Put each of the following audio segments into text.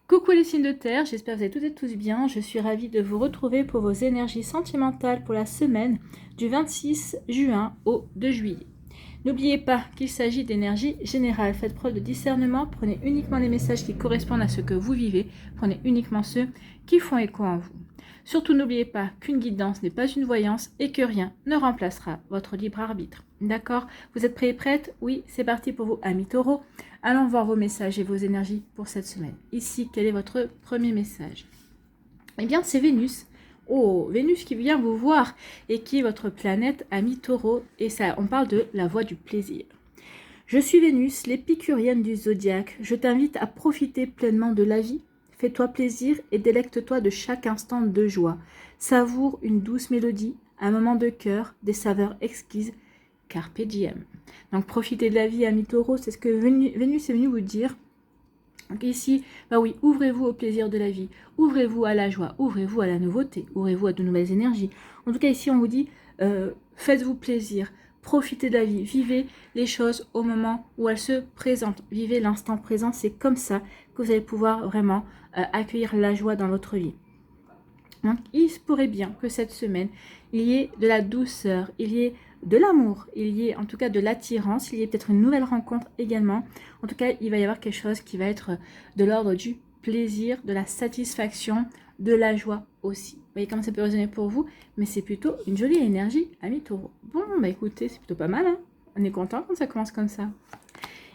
Coucou les signes de terre, j'espère que vous allez toutes et tous bien. Je suis ravie de vous retrouver pour vos énergies sentimentales pour la semaine du 26 juin au 2 juillet. N'oubliez pas qu'il s'agit d'énergie générale. Faites preuve de discernement, prenez uniquement les messages qui correspondent à ce que vous vivez, prenez uniquement ceux qui font écho en vous. Surtout n'oubliez pas qu'une guidance n'est pas une voyance et que rien ne remplacera votre libre arbitre. D'accord? Vous êtes prêts et prêtes? Oui, c'est parti pour vous, amis taureaux. Allons voir vos messages et vos énergies pour cette semaine. Ici, quel est votre premier message? Eh bien, c'est Vénus. Oh, Vénus qui vient vous voir et qui est votre planète ami taureau. Et ça, on parle de la voie du plaisir. Je suis Vénus, l'épicurienne du zodiaque. Je t'invite à profiter pleinement de la vie. Fais-toi plaisir et délecte-toi de chaque instant de joie. Savoure une douce mélodie, un moment de cœur, des saveurs exquises. Carpe diem. Donc profitez de la vie, amis taureaux, c'est ce que Vénus est venue vous dire. Donc ici, bah oui, ouvrez-vous au plaisir de la vie, ouvrez-vous à la joie, ouvrez-vous à la nouveauté, ouvrez-vous à de nouvelles énergies. En tout cas, ici, on vous dit, faites-vous plaisir, profitez de la vie, vivez les choses au moment où elles se présentent, vivez l'instant présent, c'est comme ça que vous allez pouvoir vraiment accueillir la joie dans votre vie. Donc, il se pourrait bien que cette semaine, il y ait de la douceur, il y ait de l'amour, il y ait en tout cas de l'attirance, il y ait peut-être une nouvelle rencontre également. En tout cas, il va y avoir quelque chose qui va être de l'ordre du plaisir, de la satisfaction, de la joie aussi. Vous voyez comment ça peut résonner pour vous, mais c'est plutôt une jolie énergie, amis taureau. Bon, bah écoutez, c'est plutôt pas mal, hein. On est content quand ça commence comme ça.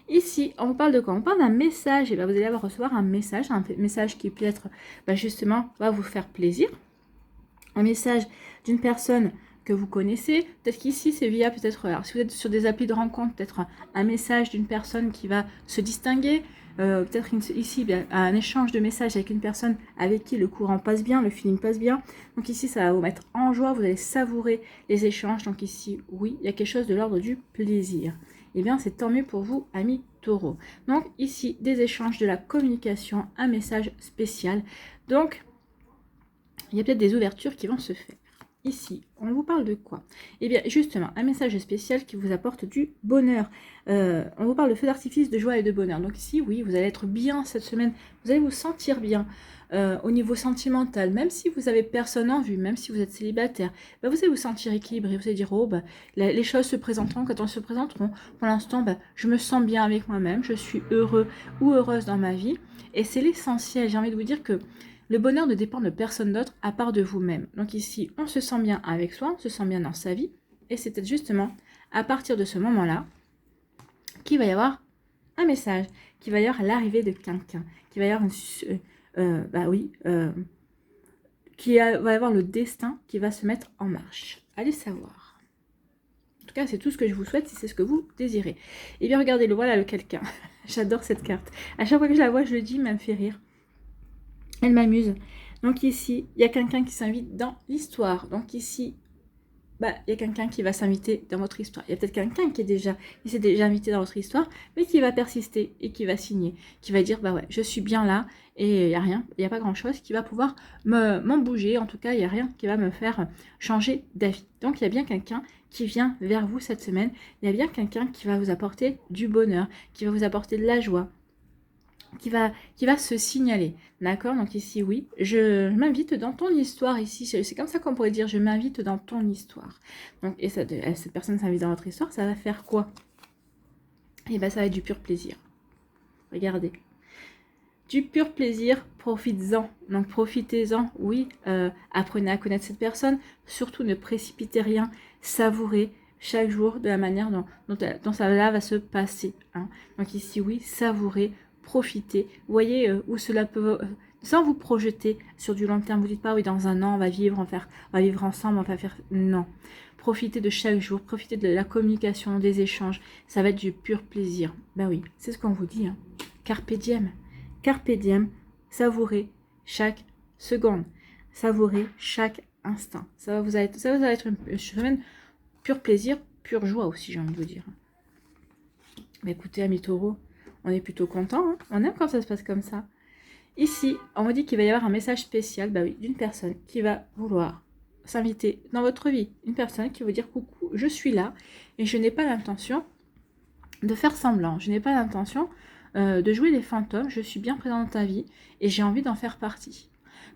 Ici, on parle de quoi? On parle d'un message. Et bien, vous allez recevoir un message qui peut-être, justement, va vous faire plaisir. Un message d'une personne que vous connaissez. Peut-être qu'ici, c'est via, peut-être, alors si vous êtes sur des applis de rencontre, peut-être un message d'une personne qui va se distinguer. Peut-être ici, un échange de messages avec une personne avec qui le courant passe bien, le feeling passe bien. Donc ici, ça va vous mettre en joie, vous allez savourer les échanges. Donc ici, oui, il y a quelque chose de l'ordre du plaisir. Eh bien, c'est tant mieux pour vous, amis taureaux. Donc ici, des échanges, de la communication, un message spécial. Donc, il y a peut-être des ouvertures qui vont se faire. Ici, on vous parle de quoi? Eh bien, justement, un message spécial qui vous apporte du bonheur. On vous parle de feu d'artifice, de joie et de bonheur. Donc ici, oui, vous allez être bien cette semaine. Vous allez vous sentir bien au niveau sentimental. Même si vous avez personne en vue, même si vous êtes célibataire, vous allez vous sentir équilibré. Vous allez dire, oh, les choses se présenteront quand elles se présenteront. Pour l'instant, je me sens bien avec moi-même. Je suis heureux ou heureuse dans ma vie. Et c'est l'essentiel. J'ai envie de vous dire que le bonheur ne dépend de personne d'autre à part de vous-même. Donc ici, on se sent bien avec soi, on se sent bien dans sa vie. Et c'est peut-être justement à partir de ce moment-là qu'il va y avoir un message, qu'il va y avoir l'arrivée de quelqu'un, qu'il va y avoir va y avoir le destin qui va se mettre en marche. Allez savoir. En tout cas, c'est tout ce que je vous souhaite si c'est ce que vous désirez. Et bien, regardez, voilà le quelqu'un. J'adore cette carte. À chaque fois que je la vois, je le dis, elle me fait rire. Elle m'amuse. Donc ici, il y a quelqu'un qui s'invite dans l'histoire. Donc ici, il y a quelqu'un qui va s'inviter dans votre histoire. Il y a peut-être quelqu'un qui s'est déjà invité dans votre histoire, mais qui va persister et qui va signer. Qui va dire, ouais, je suis bien là et il n'y a rien, il n'y a pas grand-chose qui va pouvoir m'en bouger. En tout cas, il n'y a rien qui va me faire changer d'avis. Donc il y a bien quelqu'un qui vient vers vous cette semaine. Il y a bien quelqu'un qui va vous apporter du bonheur, qui va vous apporter de la joie, qui va se signaler, d'accord? Donc ici, oui, je m'invite dans ton histoire ici, c'est comme ça qu'on pourrait dire, je m'invite dans ton histoire. Donc, et cette personne s'invite dans votre histoire, ça va faire quoi? Et ça va être du pur plaisir. Regardez. Du pur plaisir, profites-en. Donc profitez-en, oui, apprenez à connaître cette personne, surtout ne précipitez rien, savourez chaque jour de la manière dont ça va se passer. Hein. Donc ici, oui, savourez, profitez, voyez où cela peut, sans vous projeter sur du long terme, vous dites pas, oui, dans un an, on va vivre ensemble, on va faire, non. Profitez de chaque jour, profitez de la communication, des échanges, ça va être du pur plaisir. Ben oui, c'est ce qu'on vous dit, hein. Carpe diem. Carpe diem, savourez chaque seconde, savourez chaque instant. Ça va vous être une semaine pur plaisir, pure joie aussi, j'ai envie de vous dire. Mais écoutez, amis taureaux, on est plutôt content, hein, on aime quand ça se passe comme ça. Ici, on me dit qu'il va y avoir un message spécial, oui, d'une personne qui va vouloir s'inviter dans votre vie. Une personne qui va dire, coucou, je suis là et je n'ai pas l'intention de faire semblant. Je n'ai pas l'intention de jouer les fantômes. Je suis bien présent dans ta vie et j'ai envie d'en faire partie.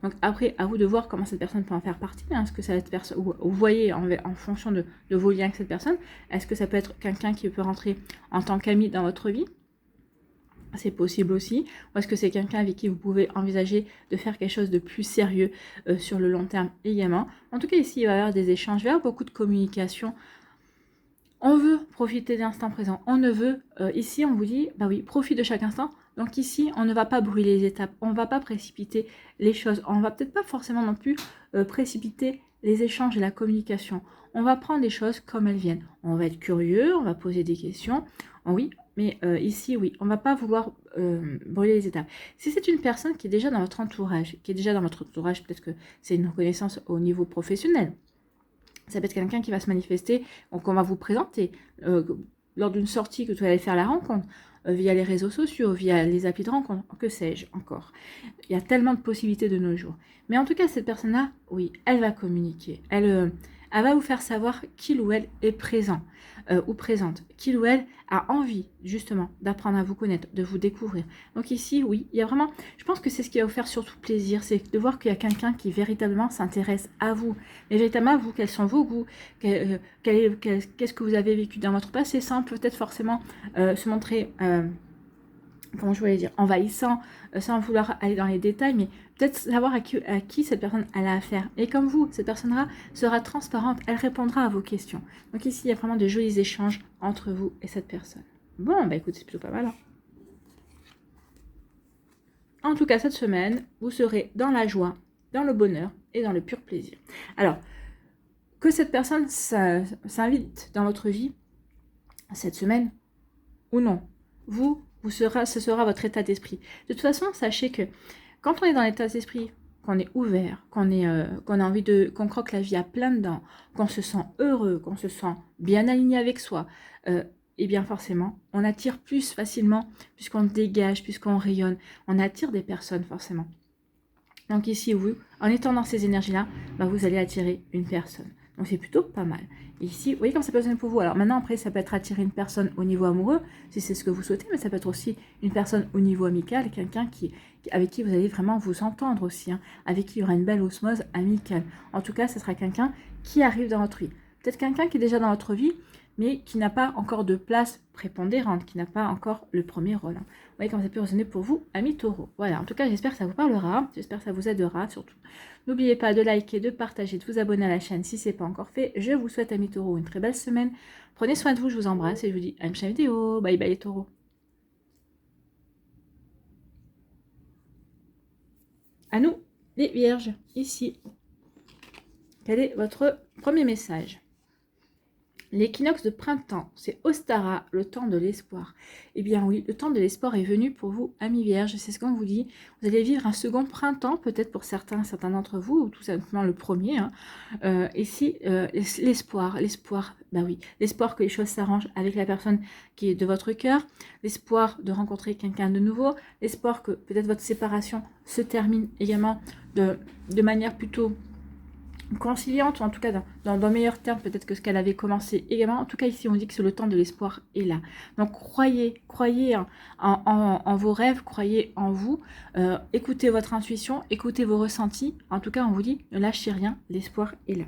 Donc après, à vous de voir comment cette personne peut en faire partie. Est-ce que ça va être vous voyez en fonction de vos liens avec cette personne, est-ce que ça peut être quelqu'un qui peut rentrer en tant qu'ami dans votre vie? C'est possible aussi. Ou est-ce que c'est quelqu'un avec qui vous pouvez envisager de faire quelque chose de plus sérieux sur le long terme également? En tout cas, ici, il va y avoir des échanges, il va y avoir beaucoup de communication. On veut profiter de l'instant présent. On ne veut, ici, on vous dit, bah oui, profite de chaque instant. Donc ici, on ne va pas brûler les étapes. On ne va pas précipiter les choses. On ne va peut-être pas forcément non plus précipiter les échanges et la communication. On va prendre les choses comme elles viennent. On va être curieux, on va poser des questions. Oui, mais ici, oui, on ne va pas vouloir brûler les étapes. Si c'est une personne qui est déjà dans votre entourage, peut-être que c'est une reconnaissance au niveau professionnel. Ça peut être quelqu'un qui va se manifester, qu'on va vous présenter lors d'une sortie, que vous allez faire la rencontre, via les réseaux sociaux, via les applis de rencontre, que sais-je encore. Il y a tellement de possibilités de nos jours. Mais en tout cas, cette personne-là, oui, elle va communiquer. Elle va vous faire savoir qu'il ou elle est présent ou présente. Qu'il ou elle a envie, justement, d'apprendre à vous connaître, de vous découvrir. Donc ici, oui, il y a vraiment... Je pense que c'est ce qui va vous faire surtout plaisir, c'est de voir qu'il y a quelqu'un qui véritablement s'intéresse à vous. Mais véritablement, à vous, quels sont vos goûts, qu'est-ce que vous avez vécu dans votre passé, sans peut-être forcément se montrer... comment je voulais dire, envahissant, sans vouloir aller dans les détails, mais peut-être savoir à qui cette personne a affaire. Et comme vous, cette personne-là sera transparente, elle répondra à vos questions. Donc ici, il y a vraiment de jolis échanges entre vous et cette personne. Bon, bah écoute, c'est plutôt pas mal. Hein. En tout cas, cette semaine, vous serez dans la joie, dans le bonheur et dans le pur plaisir. Alors, que cette personne s'invite dans votre vie cette semaine ou non, ce sera votre état d'esprit. De toute façon, sachez que quand on est dans l'état d'esprit, qu'on est ouvert, qu'on a envie qu'on croque la vie à plein dedans, qu'on se sent heureux, qu'on se sent bien aligné avec soi, et bien forcément, on attire plus facilement, puisqu'on dégage, puisqu'on rayonne, on attire des personnes forcément. Donc ici, vous, en étant dans ces énergies-là, bah, vous allez attirer une personne. Donc c'est plutôt pas mal. Et ici, vous voyez comme ça peut sonner pour vous. Alors maintenant, après, ça peut être attirer une personne au niveau amoureux, si c'est ce que vous souhaitez, mais ça peut être aussi une personne au niveau amical, quelqu'un avec qui vous allez vraiment vous entendre aussi, hein, avec qui il y aura une belle osmose amicale. En tout cas, ce sera quelqu'un qui arrive dans votre vie. Peut-être quelqu'un qui est déjà dans votre vie, mais qui n'a pas encore de place prépondérante, qui n'a pas encore le premier rôle. Hein. Vous voyez comment ça peut résonner pour vous, amis taureaux. Voilà, en tout cas, j'espère que ça vous parlera, j'espère que ça vous aidera surtout. N'oubliez pas de liker, de partager, de vous abonner à la chaîne si ce n'est pas encore fait. Je vous souhaite, amis taureaux, une très belle semaine. Prenez soin de vous, je vous embrasse et je vous dis à une prochaine vidéo. Bye bye les taureaux. À nous, les vierges, ici. Quel est votre premier message ? L'équinoxe de printemps, c'est Ostara, le temps de l'espoir. Eh bien oui, le temps de l'espoir est venu pour vous, amis vierges, c'est ce qu'on vous dit. Vous allez vivre un second printemps, peut-être pour certains d'entre vous, ou tout simplement le premier. Hein. Ici, l'espoir, bah oui, l'espoir que les choses s'arrangent avec la personne qui est de votre cœur, l'espoir de rencontrer quelqu'un de nouveau, l'espoir que peut-être votre séparation se termine également de manière plutôt conciliante, ou en tout cas dans de meilleurs termes peut-être que ce qu'elle avait commencé également. En tout cas ici on dit que c'est le temps de l'espoir est là. Donc croyez en vos rêves, croyez en vous, écoutez votre intuition, écoutez vos ressentis. En tout cas on vous dit ne lâchez rien, l'espoir est là.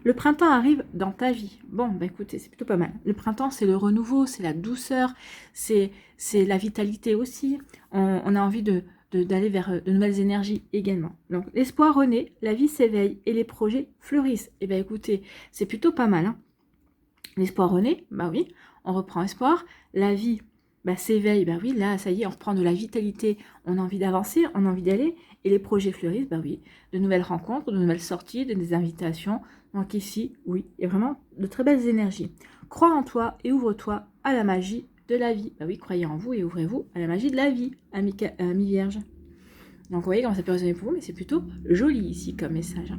Le printemps arrive dans ta vie. Bon, bah écoutez, c'est plutôt pas mal. Le printemps, c'est le renouveau, c'est la douceur, c'est la vitalité aussi. On a envie d'aller vers de nouvelles énergies également. Donc l'espoir renaît, la vie s'éveille et les projets fleurissent. Et bien écoutez, c'est plutôt pas mal. Hein. L'espoir renaît, bah oui, on reprend espoir. La vie s'éveille, bah oui, là ça y est, on reprend de la vitalité, on a envie d'avancer, on a envie d'aller. Et les projets fleurissent, bah oui, de nouvelles rencontres, de nouvelles sorties, des invitations. Donc ici, oui, il y a vraiment de très belles énergies. Crois en toi et ouvre-toi à la magie de la vie. Bah oui, croyez en vous et ouvrez-vous à la magie de la vie, amis vierges. Donc vous voyez comment ça peut résonner pour vous, mais c'est plutôt joli ici comme message.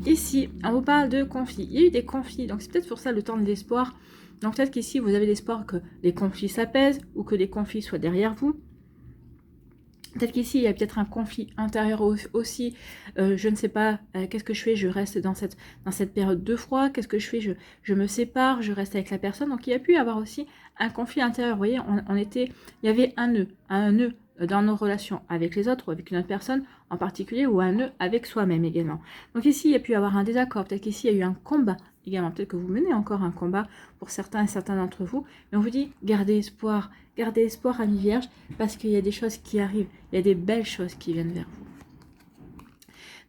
Ici, on vous parle de conflits. Il y a eu des conflits, donc c'est peut-être pour ça le temps de l'espoir. Donc peut-être qu'ici, vous avez l'espoir que les conflits s'apaisent ou que les conflits soient derrière vous. Peut-être qu'ici, il y a peut-être un conflit intérieur aussi. Je ne sais pas, qu'est-ce que je fais? Je reste dans cette période de froid. Qu'est-ce que je fais? Je me sépare, je reste avec la personne. Donc, il y a pu y avoir aussi un conflit intérieur. Vous voyez, il y avait un nœud dans nos relations avec les autres ou avec une autre personne en particulier, ou un nœud avec soi-même également. Donc ici, il y a pu y avoir un désaccord, peut-être qu'ici, il y a eu un combat également, peut-être que vous menez encore un combat pour certains et certains d'entre vous, mais on vous dit, gardez espoir, ami Vierge, parce qu'il y a des choses qui arrivent, il y a des belles choses qui viennent vers vous.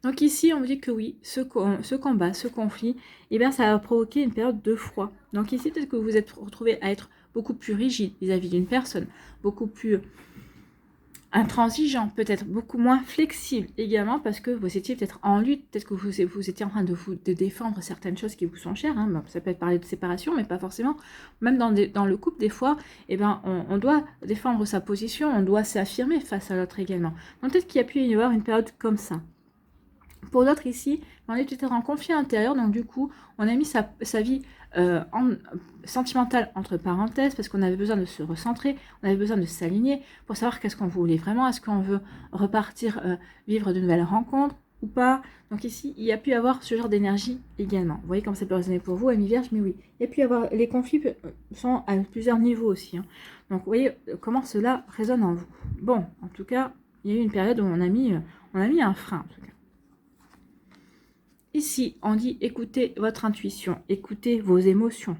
Donc ici, on vous dit que oui, ce combat, ce conflit, eh bien, ça va provoquer une période de froid. Donc ici, peut-être que vous vous êtes retrouvé à être beaucoup plus rigide vis-à-vis d'une personne, beaucoup plus intransigeant, peut-être beaucoup moins flexible également, parce que vous étiez peut-être en lutte, peut-être que vous étiez en train de défendre certaines choses qui vous sont chères. Hein. Bon, ça peut être parler de séparation, mais pas forcément. Même dans le couple, des fois, eh ben, on doit défendre sa position, on doit s'affirmer face à l'autre également. Donc peut-être qu'il y a pu y avoir une période comme ça. Pour d'autres ici, on est peut-être en conflit intérieur, donc du coup, on a mis sa vie sentimentale entre parenthèses, parce qu'on avait besoin de se recentrer, on avait besoin de s'aligner, pour savoir qu'est-ce qu'on voulait vraiment, est-ce qu'on veut repartir, vivre de nouvelles rencontres ou pas. Donc ici, il y a pu y avoir ce genre d'énergie également. Vous voyez comme ça peut résonner pour vous, Amis Vierge, mais oui, il y a pu y avoir, les conflits sont à plusieurs niveaux aussi. Hein. Donc vous voyez comment cela résonne en vous. Bon, en tout cas, il y a eu une période où on a mis un frein, en tout cas. Ici, on dit écoutez votre intuition, écoutez vos émotions.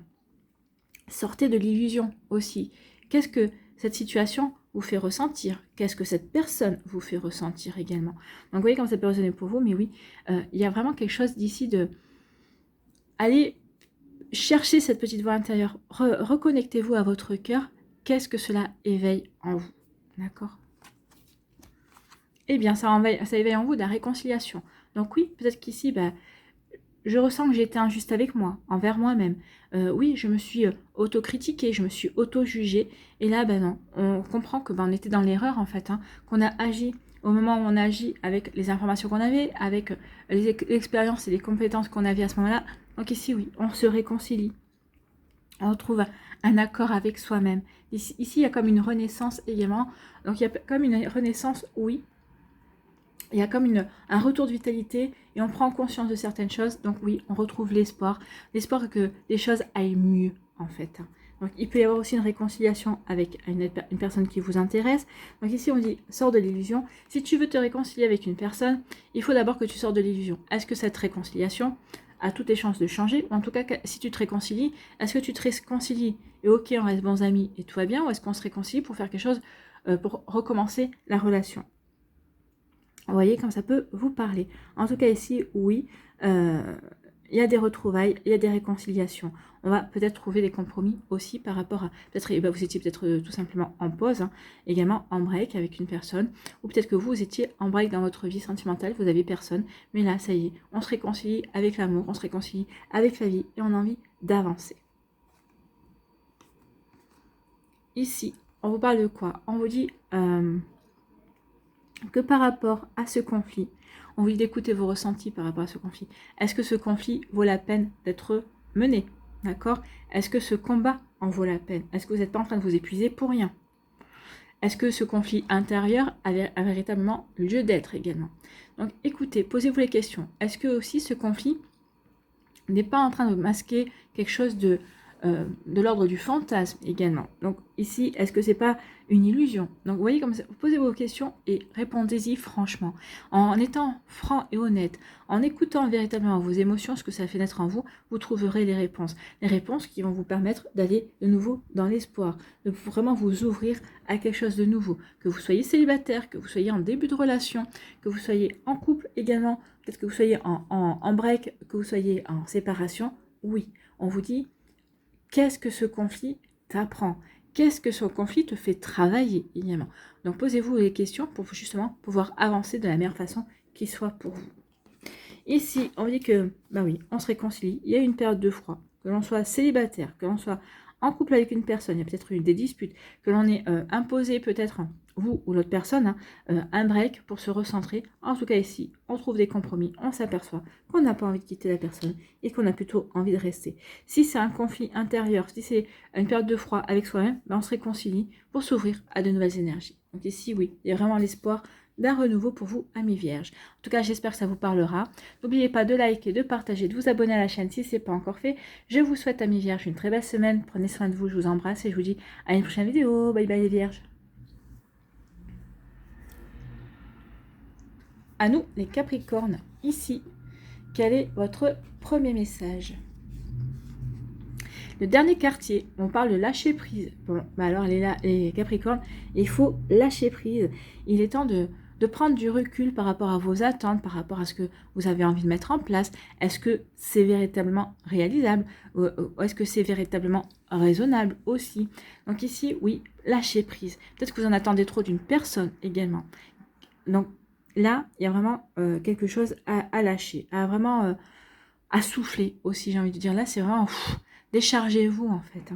Sortez de l'illusion aussi. Qu'est-ce que cette situation vous fait ressentir? Qu'est-ce que cette personne vous fait ressentir également? Donc, vous voyez comme ça peut résonner pour vous, mais oui, il y a vraiment quelque chose d'ici de... Allez chercher cette petite voix intérieure. Reconnectez-vous à votre cœur. Qu'est-ce que cela éveille en vous? D'accord? Eh bien, ça éveille en vous de la réconciliation. Donc oui, peut-être qu'ici, je ressens que j'ai été injuste avec moi, envers moi-même. Oui, je me suis autocritiquée, je me suis auto-jugée. Et là, non, on comprend que on était dans l'erreur, en fait, hein, qu'on a agi au moment où on a agi avec les informations qu'on avait, avec l'expérience et les compétences qu'on avait à ce moment-là. Donc ici, oui, on se réconcilie. On retrouve un accord avec soi-même. Ici, il y a comme une renaissance également. Donc il y a comme une renaissance, oui. Il y a comme un retour de vitalité et on prend conscience de certaines choses. Donc oui, on retrouve l'espoir. L'espoir que les choses aillent mieux, en fait. Donc il peut y avoir aussi une réconciliation avec une personne qui vous intéresse. Donc ici, on dit, sors de l'illusion. Si tu veux te réconcilier avec une personne, il faut d'abord que tu sors de l'illusion. Est-ce que cette réconciliation a toutes les chances de changer? Ou en tout cas, si tu te réconcilies, est-ce que tu te réconcilies et ok, on reste bons amis et tout va bien? Ou est-ce qu'on se réconcilie pour faire quelque chose, pour recommencer la relation? Vous voyez comme ça peut vous parler. En tout cas ici, oui, il y a des retrouvailles, il y a des réconciliations. On va peut-être trouver des compromis aussi par rapport à... Peut-être vous étiez peut-être tout simplement en pause, hein, également en break avec une personne. Ou peut-être que vous étiez en break dans votre vie sentimentale, vous n'avez personne. Mais là, ça y est, on se réconcilie avec l'amour, on se réconcilie avec la vie et on a envie d'avancer. Ici, on vous parle de quoi? On vous dit... que par rapport à ce conflit, on vous dit d'écouter vos ressentis par rapport à ce conflit. Est-ce que ce conflit vaut la peine d'être mené? D'accord? Est-ce que ce combat en vaut la peine? Est-ce que vous n'êtes pas en train de vous épuiser pour rien? Est-ce que ce conflit intérieur a véritablement lieu d'être également? Donc écoutez, posez-vous les questions. Est-ce que aussi ce conflit n'est pas en train de masquer quelque chose de l'ordre du fantasme également? Donc ici, est-ce que c'est pas une illusion? Donc vous voyez comme ça, posez vos questions et répondez-y franchement, en étant franc et honnête, en écoutant véritablement vos émotions, ce que ça fait naître en vous, vous trouverez les réponses qui vont vous permettre d'aller de nouveau dans l'espoir, de vraiment vous ouvrir à quelque chose de nouveau, que vous soyez célibataire, que vous soyez en début de relation, que vous soyez en couple également, peut-être que vous soyez en break, que vous soyez en séparation. Oui, on vous dit, qu'est-ce que ce conflit t'apprend? Qu'est-ce que ce conflit te fait travailler également? Donc posez-vous les questions pour justement pouvoir avancer de la meilleure façon qui soit pour vous. Ici, on dit que, oui, on se réconcilie, il y a une période de froid, que l'on soit célibataire, que l'on soit en couple avec une personne, il y a peut-être eu des disputes, que l'on ait imposé peut-être, vous ou l'autre personne, un break pour se recentrer. En tout cas ici, on trouve des compromis, on s'aperçoit qu'on n'a pas envie de quitter la personne et qu'on a plutôt envie de rester. Si c'est un conflit intérieur, si c'est une période de froid avec soi-même, on se réconcilie pour s'ouvrir à de nouvelles énergies. Donc ici, oui, il y a vraiment l'espoir d'un renouveau pour vous, amis vierges. En tout cas, j'espère que ça vous parlera. N'oubliez pas de liker, de partager, de vous abonner à la chaîne si ce n'est pas encore fait. Je vous souhaite, amis vierges, une très belle semaine. Prenez soin de vous, je vous embrasse et je vous dis à une prochaine vidéo. Bye bye les vierges. À nous, les Capricornes, ici, quel est votre premier message? Le dernier quartier, on parle de lâcher prise. Bon, bah alors les Capricornes, il faut lâcher prise. Il est temps de prendre du recul par rapport à vos attentes, par rapport à ce que vous avez envie de mettre en place. Est-ce que c'est véritablement réalisable? Ou est-ce que c'est véritablement raisonnable aussi? Donc ici, oui, lâcher prise. Peut-être que vous en attendez trop d'une personne également. Donc là, il y a vraiment quelque chose à lâcher, à vraiment à souffler aussi, j'ai envie de dire. Là, c'est vraiment... déchargez-vous en fait.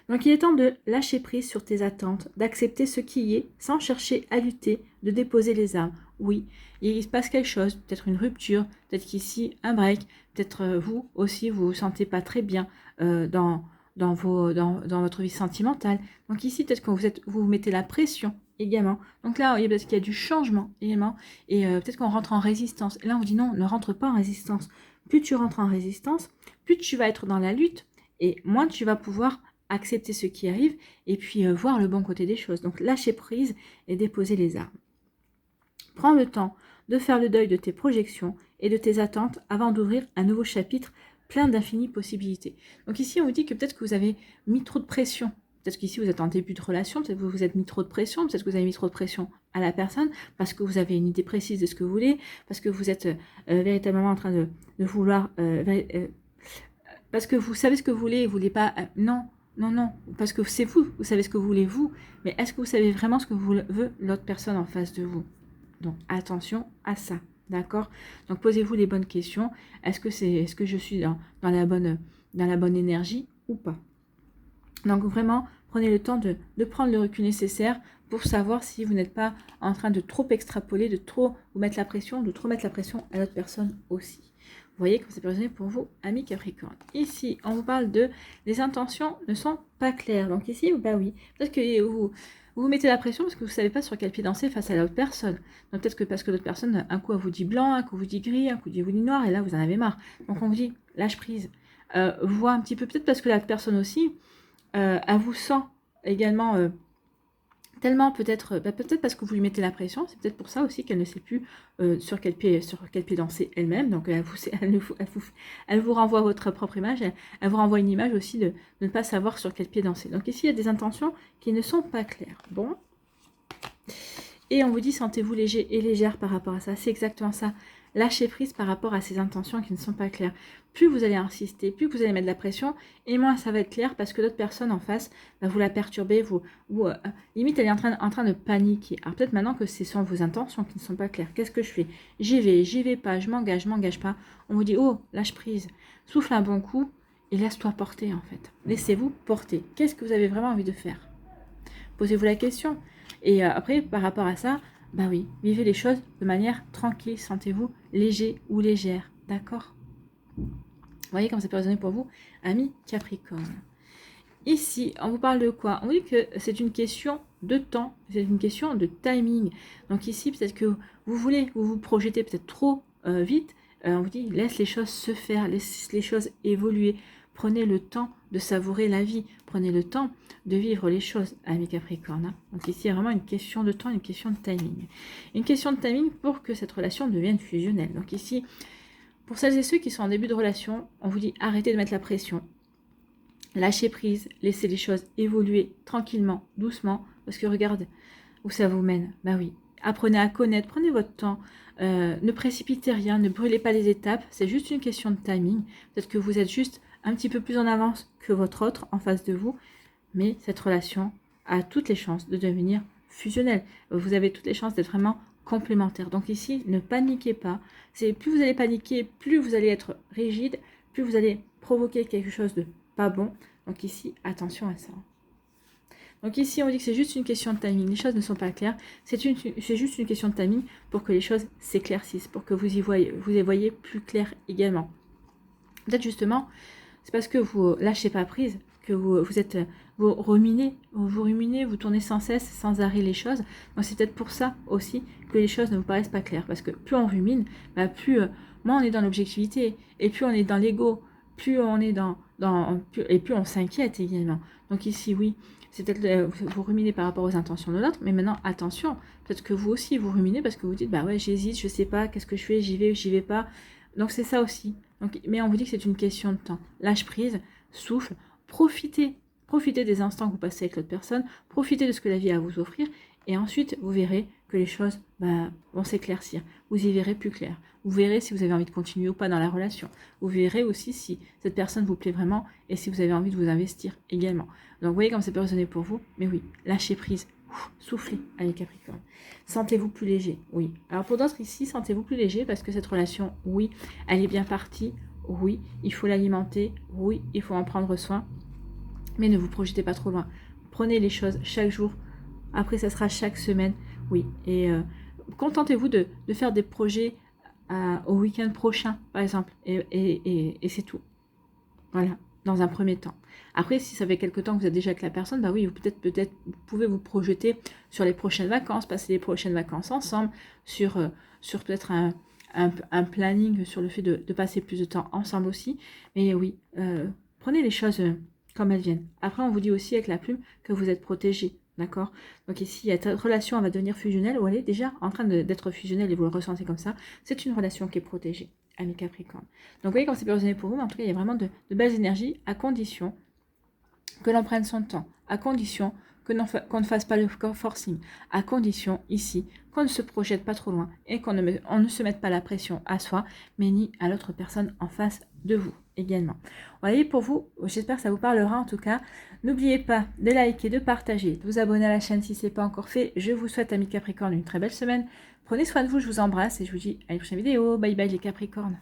Donc il est temps de lâcher prise sur tes attentes, d'accepter ce qui y est, sans chercher à lutter, de déposer les armes. Oui, il se passe quelque chose, peut-être une rupture, peut-être qu'ici un break, peut-être vous aussi vous vous sentez pas très bien dans votre vie sentimentale. Donc ici peut-être que vous mettez la pression également. Donc là, peut-être qu'il y a du changement également et peut-être qu'on rentre en résistance. Et là on vous dit non, ne rentre pas en résistance. Plus tu rentres en résistance, plus tu vas être dans la lutte et moins tu vas pouvoir accepter ce qui arrive et puis voir le bon côté des choses. Donc lâcher prise et déposer les armes. Prends le temps de faire le deuil de tes projections et de tes attentes avant d'ouvrir un nouveau chapitre plein d'infinies possibilités. Donc ici on vous dit que peut-être que vous avez mis trop de pression. Peut-être qu'ici vous êtes en début de relation, peut-être que vous vous êtes mis trop de pression, peut-être que vous avez mis trop de pression à la personne parce que vous avez une idée précise de ce que vous voulez, parce que vous êtes véritablement en train de vouloir... parce que vous savez ce que vous voulez et vous voulez pas... non, parce que c'est vous savez ce que vous voulez vous, mais est-ce que vous savez vraiment ce que veut l'autre personne en face de vous? Donc attention à ça, d'accord? Donc posez-vous les bonnes questions. Est-ce que je suis dans la bonne énergie ou pas? Donc vraiment, prenez le temps de prendre le recul nécessaire pour savoir si vous n'êtes pas en train de trop extrapoler, de trop vous mettre la pression, de trop mettre la pression à l'autre personne aussi. Vous voyez comme c'est personnel pour vous, amis Capricorne. Ici, on vous parle de les intentions ne sont pas claires. Donc ici, bah oui, peut-être que vous mettez la pression parce que vous ne savez pas sur quel pied danser face à l'autre personne. Donc peut-être que parce que l'autre personne, un coup, elle vous dit blanc, un coup, vous dit gris, un coup, vous dit noir, et là, vous en avez marre. Donc on vous dit, lâche prise. Vois un petit peu, peut-être parce que la personne aussi, elle vous sent également... tellement peut-être parce que vous lui mettez la pression, c'est peut-être pour ça aussi qu'elle ne sait plus sur quel pied danser elle-même. Donc elle vous renvoie votre propre image, elle vous renvoie une image aussi de ne pas savoir sur quel pied danser. Donc ici il y a des intentions qui ne sont pas claires. Bon. Et on vous dit sentez-vous léger et légère par rapport à ça. C'est exactement ça. Lâchez prise par rapport à ces intentions qui ne sont pas claires. Plus vous allez insister, plus vous allez mettre de la pression, et moins ça va être clair parce que l'autre personne en face va vous la perturber, limite elle est en train de paniquer. Alors peut-être maintenant que ce sont vos intentions qui ne sont pas claires. Qu'est-ce que je fais? J'y vais pas, je m'engage pas. On vous dit oh, lâche prise, souffle un bon coup et laisse-toi porter en fait. Laissez-vous porter. Qu'est-ce que vous avez vraiment envie de faire? Posez-vous la question. Et après, par rapport à ça, bah oui, vivez les choses de manière tranquille, sentez-vous léger ou légère, d'accord? Vous voyez comme ça peut résonner pour vous, amis Capricorne. Ici, on vous parle de quoi? On dit que c'est une question de temps, c'est une question de timing. Donc ici, peut-être que vous vous projetez peut-être trop vite, on vous dit laisse les choses se faire, laisse les choses évoluer. Prenez le temps de savourer la vie. Prenez le temps de vivre les choses, amis Capricorne. Hein. Donc ici, il y a vraiment une question de temps, une question de timing. Une question de timing pour que cette relation devienne fusionnelle. Donc ici, pour celles et ceux qui sont en début de relation, on vous dit arrêtez de mettre la pression. Lâchez prise, laissez les choses évoluer tranquillement, doucement. Parce que regarde où ça vous mène. Bah oui, apprenez à connaître, prenez votre temps. Ne précipitez rien, ne brûlez pas les étapes. C'est juste une question de timing. Peut-être que vous êtes juste un petit peu plus en avance que votre autre en face de vous, mais cette relation a toutes les chances de devenir fusionnelle. Vous avez toutes les chances d'être vraiment complémentaires. Donc ici, ne paniquez pas. Plus vous allez paniquer, plus vous allez être rigide, plus vous allez provoquer quelque chose de pas bon. Donc ici, attention à ça. Donc ici, on dit que c'est juste une question de timing. Les choses ne sont pas claires. C'est juste une question de timing pour que les choses s'éclaircissent, pour que vous y voyez plus clair également. Peut-être justement, c'est parce que vous lâchez pas prise, que vous êtes vous ruminez, vous tournez sans cesse, sans arrêt les choses. Donc c'est peut-être pour ça aussi que les choses ne vous paraissent pas claires. Parce que plus on rumine, plus moins on est dans l'objectivité, et plus on est dans l'ego, plus on est et plus on s'inquiète également. Donc ici, oui, c'est peut-être vous ruminez par rapport aux intentions de l'autre, mais maintenant, attention, peut-être que vous aussi, vous ruminez parce que vous dites, bah ouais, j'hésite, je sais pas, qu'est-ce que je fais, j'y vais pas. Donc c'est ça aussi. Donc, mais on vous dit que c'est une question de temps. Lâche prise, souffle, profitez des instants que vous passez avec l'autre personne, profitez de ce que la vie a à vous offrir, et ensuite, vous verrez que les choses vont s'éclaircir. Vous y verrez plus clair. Vous verrez si vous avez envie de continuer ou pas dans la relation. Vous verrez aussi si cette personne vous plaît vraiment et si vous avez envie de vous investir également. Donc, vous voyez comme ça peut résonner pour vous. Mais oui, lâchez prise. Soufflez avec Capricorne. Sentez-vous plus léger. Oui. Alors, pour d'autres ici, sentez-vous plus léger parce que cette relation, oui, elle est bien partie. Oui, il faut l'alimenter. Oui, il faut en prendre soin. Mais ne vous projetez pas trop loin. Prenez les choses chaque jour. Après, ça sera chaque semaine. Oui. Et contentez-vous de faire des projets au week-end prochain, par exemple. Et c'est tout. Voilà. Dans un premier temps. Après, si ça fait quelque temps que vous êtes déjà avec la personne, bah oui, peut-être vous pouvez vous projeter sur les prochaines vacances, passer les prochaines vacances ensemble, sur peut-être un planning sur le fait de passer plus de temps ensemble aussi. Mais oui, prenez les choses comme elles viennent. Après, on vous dit aussi avec la plume que vous êtes protégé, d'accord? Donc ici, cette relation va devenir fusionnelle, ou elle est déjà en train d'être fusionnelle et vous le ressentez comme ça. C'est une relation qui est protégée, amis Capricorne. Donc vous voyez comme c'est peut résonner pour vous, mais en tout cas, il y a vraiment de belles énergies à condition que l'on prenne son temps, à condition qu'on ne fasse pas le forcing, à condition ici qu'on ne se projette pas trop loin et qu'on ne se mette pas la pression à soi, mais ni à l'autre personne en face de vous également. Voyez, pour vous, j'espère que ça vous parlera en tout cas. N'oubliez pas de liker, de partager, de vous abonner à la chaîne si ce n'est pas encore fait. Je vous souhaite, amis Capricorne, une très belle semaine. Prenez soin de vous, je vous embrasse et je vous dis à une prochaine vidéo. Bye bye les Capricornes.